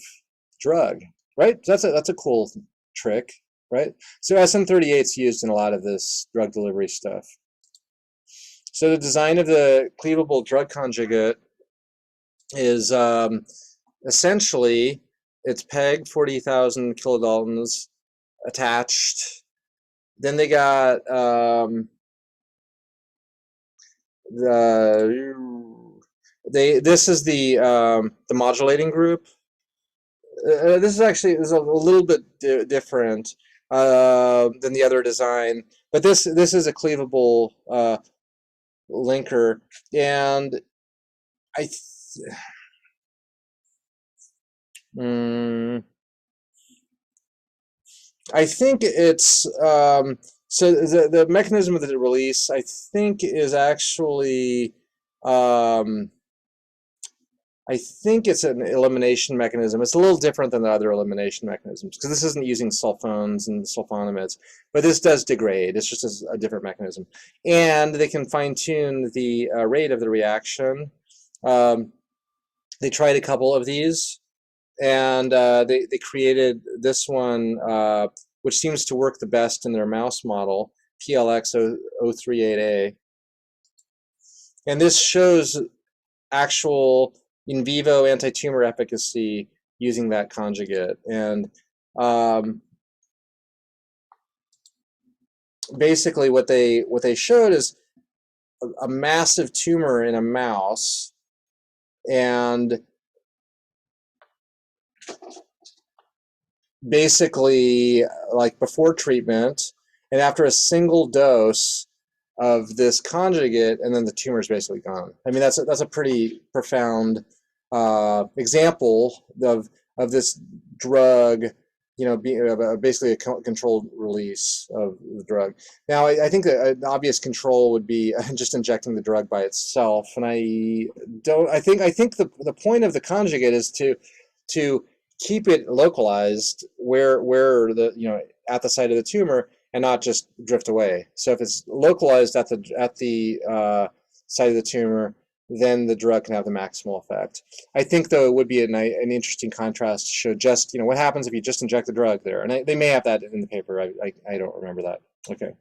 drug, right? So that's a cool trick, right? So SN38 is used in a lot of this drug delivery stuff. So the design of the cleavable drug conjugate is essentially it's PEG 40,000 kilodaltons attached. Then they got this is the modulating group. This is a little bit different than the other design, but this is a cleavable linker, and Mm, I think it's so the mechanism of the release, I think, is actually I think it's an elimination mechanism. It's a little different than the other elimination mechanisms because this isn't using sulfones and sulfonamides, but this does degrade. It's just a different mechanism, and they can fine tune the rate of the reaction. Um, they tried a couple of these, and they created this one, which seems to work the best in their mouse model, PLX038A. And this shows actual in vivo anti-tumor efficacy using that conjugate. And basically what they showed is a massive tumor in a mouse, and basically like before treatment and after a single dose of this conjugate, and then the tumor is basically gone. I mean, that's a pretty profound example of this drug, you know, being basically a controlled release of the drug. Now, I think that an obvious control would be just injecting the drug by itself, and I don't. I think the point of the conjugate is to keep it localized where the, you know, at the site of the tumor, and not just drift away. So if it's localized at the site of the tumor, then the drug can have the maximal effect. I think, though, it would be an interesting contrast to show just, you know, what happens if you just inject the drug there. And they may have that in the paper. I don't remember that. Okay.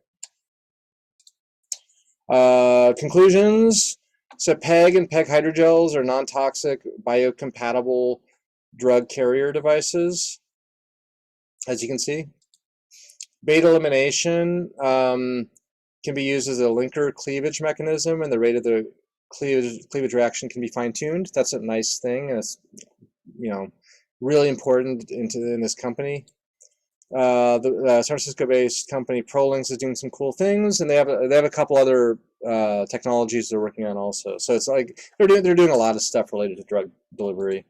Conclusions. So PEG and PEG hydrogels are non-toxic, biocompatible drug carrier devices, as you can see. Beta elimination can be used as a linker cleavage mechanism, and the rate of the cleavage reaction can be fine-tuned. That's a nice thing, and it's, you know, really important in this company. The San Francisco-based company ProLinks is doing some cool things, and they have a couple other technologies they're working on also. So it's like they're doing a lot of stuff related to drug delivery.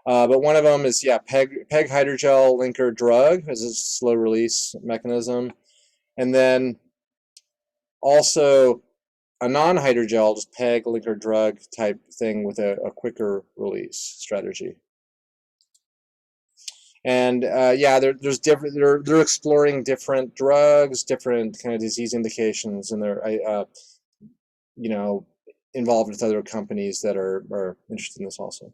But one of them is, yeah, PEG hydrogel linker drug as a slow release mechanism, and then also a non-hydrogel, just PEG linker drug type thing with a quicker release strategy. And yeah, there's different. They're exploring different drugs, different kind of disease indications, and they're you know, involved with other companies that are interested in this also.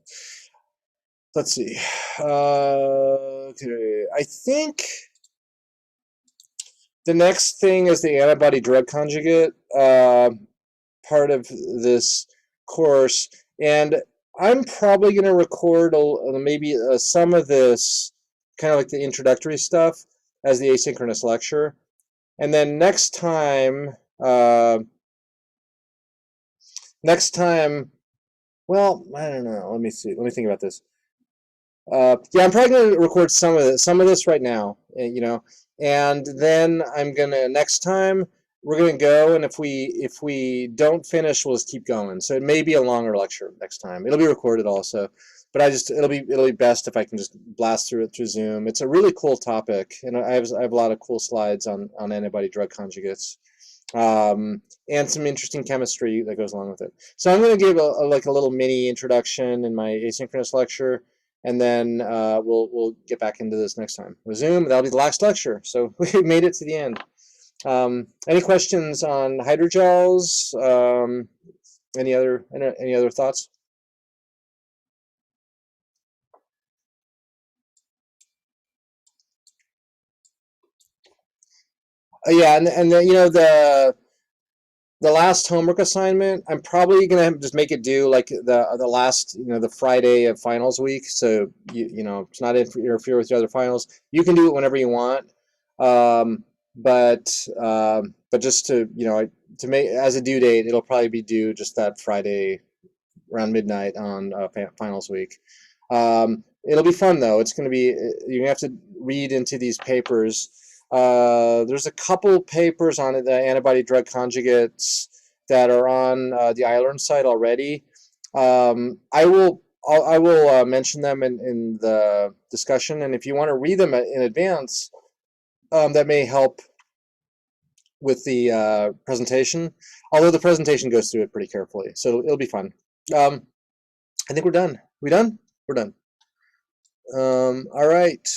Let's see. Okay, I think the next thing is the antibody drug conjugate part of this course, and I'm probably going to record maybe some of this, kind of like the introductory stuff, as the asynchronous lecture, and then next time, well, I don't know. Let me see. Let me think about this. Yeah, I'm probably going to record some of this right now, you know, and then I'm gonna next time we're gonna go, and if we don't finish, we'll just keep going. So it may be a longer lecture next time. It'll be recorded also, but it'll be best if I can just blast through it through Zoom. It's a really cool topic, and I have a lot of cool slides on antibody drug conjugates. And some interesting chemistry that goes along with it. So I'm going to give like a little mini introduction in my asynchronous lecture, and then we'll get back into this next time with Zoom. That'll be the last lecture. So we made it to the end. Any questions on hydrogels? Any other thoughts? Yeah, and then, you know, the last homework assignment, I'm probably gonna just make it due like the last, you know, the Friday of finals week. So you know, it's not interfere with your other finals. You can do it whenever you want, but just to, you know, to make as a due date, it'll probably be due just that Friday around midnight on finals week. It'll be fun though. It's gonna be, you have to read into these papers. There's a couple papers on the antibody drug conjugates that are on the iLearn site already. I will mention them in the discussion, and if you want to read them in advance, that may help with the presentation. Although the presentation goes through it pretty carefully, so it'll be fun. I think we're done. We done? We're done. All right.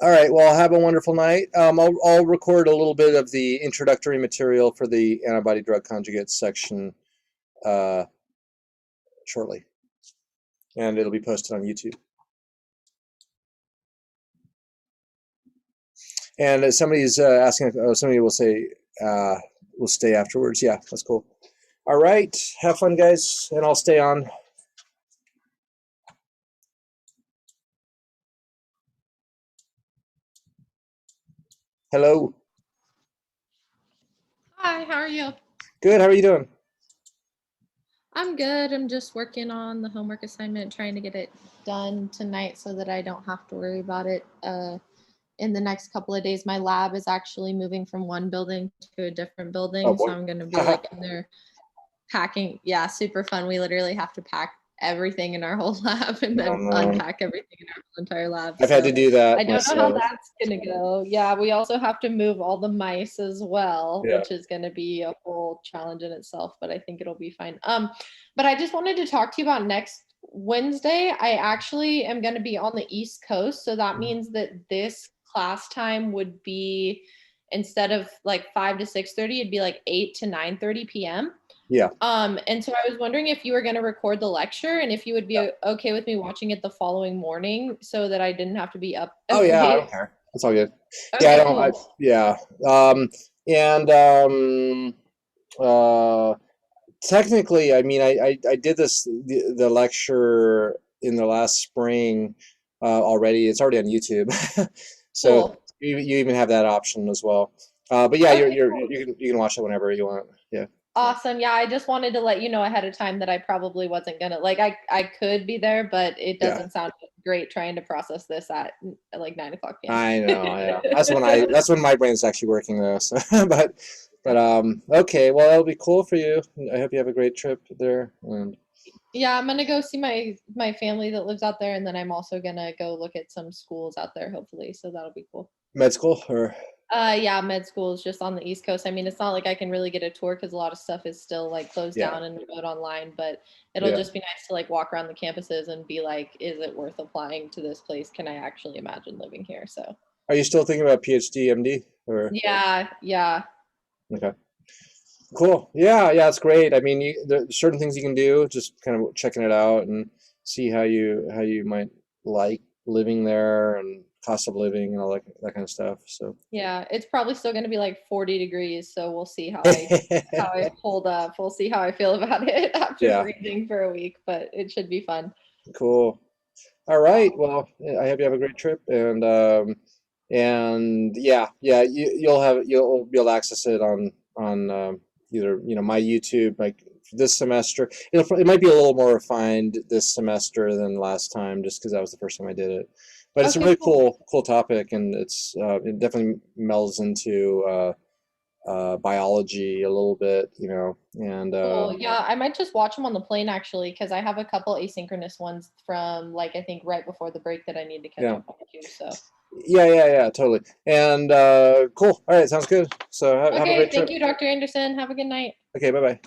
All right, well, have a wonderful night. I'll record a little bit of the introductory material for the antibody drug conjugates section shortly, and it'll be posted on YouTube. And somebody's asking, somebody will say, we'll stay afterwards. Yeah, that's cool. All right, have fun, guys, and I'll stay on. Hello. Hi, how are you? Good, how are you doing? I'm good. I'm just working on the homework assignment, trying to get it done tonight so that I don't have to worry about it in the next couple of days. My lab is actually moving from one building to a different building, Oh, so boy. I'm going to be like in there packing. Yeah, super fun. We literally have to pack everything in our whole lab and then unpack everything in our whole entire lab. I've had to do that I don't myself. know how that's gonna go. Yeah, we also have to move all the mice as well, Yeah. which is gonna be a whole challenge in itself, but I think it'll be fine. But I just wanted to talk to you about next Wednesday. I actually am gonna be on the East Coast, so that means that this class time would be, instead of like 5 to 6:30, it'd be like 8 to 9:30 p.m. Yeah. And so I was wondering if you were going to record the lecture and if you would be okay with me watching it the following morning so that I didn't have to be up. Oh yeah, I don't care. That's all good. Okay, Yeah, I don't. cool. Yeah. Technically, I mean, I did the lecture in the last spring already. It's already on YouTube, so Cool. you even have that option as well. But yeah, Okay, you can watch it whenever you want. Yeah. awesome. Yeah, I just wanted to let you know ahead of time that I probably wasn't gonna, like, I could be there, but it Yeah. doesn't sound great trying to process this at like 9 o'clock p.m. I know. Yeah. That's when my brain's actually working though. So, but okay. Well, that'll be cool for you. I hope you have a great trip there. And Yeah, I'm gonna go see my family that lives out there, and then I'm also gonna go look at some schools out there, hopefully. So that'll be cool. med school or Yeah, med school is just on the East Coast. I mean, it's not like I can really get a tour because a lot of stuff is still like closed yeah. down and remote online, but it'll Yeah. just be nice to like walk around the campuses and be like, is it worth applying to this place? Can I actually imagine living here? So Are you still thinking about PhD, MD, or yeah. okay? Cool. Yeah, yeah, it's great. I mean, there's certain things you can do, just kind of checking it out and see how you might like living there and cost of living and all that kind of stuff. So Yeah, it's probably still going to be like 40 degrees, so we'll see how I hold up. We'll see how I feel about it after yeah, freezing for a week, but it should be fun. cool. All right. Well, I hope you have a great trip, and yeah, you'll be able to access it on either my YouTube like this semester. It might be a little more refined this semester than last time, just because that was the first time I did it. But it's a Okay, really cool. cool topic, and it definitely melds into biology a little bit, and Cool. Yeah, I might just watch them on the plane actually, because I have a couple asynchronous ones from like I think right before the break that I need to catch yeah. up on too. So Yeah, totally. And cool. All right, sounds good. So have a okay, great trip. thank you, Dr. Anderson. Have a good night. Okay, bye bye.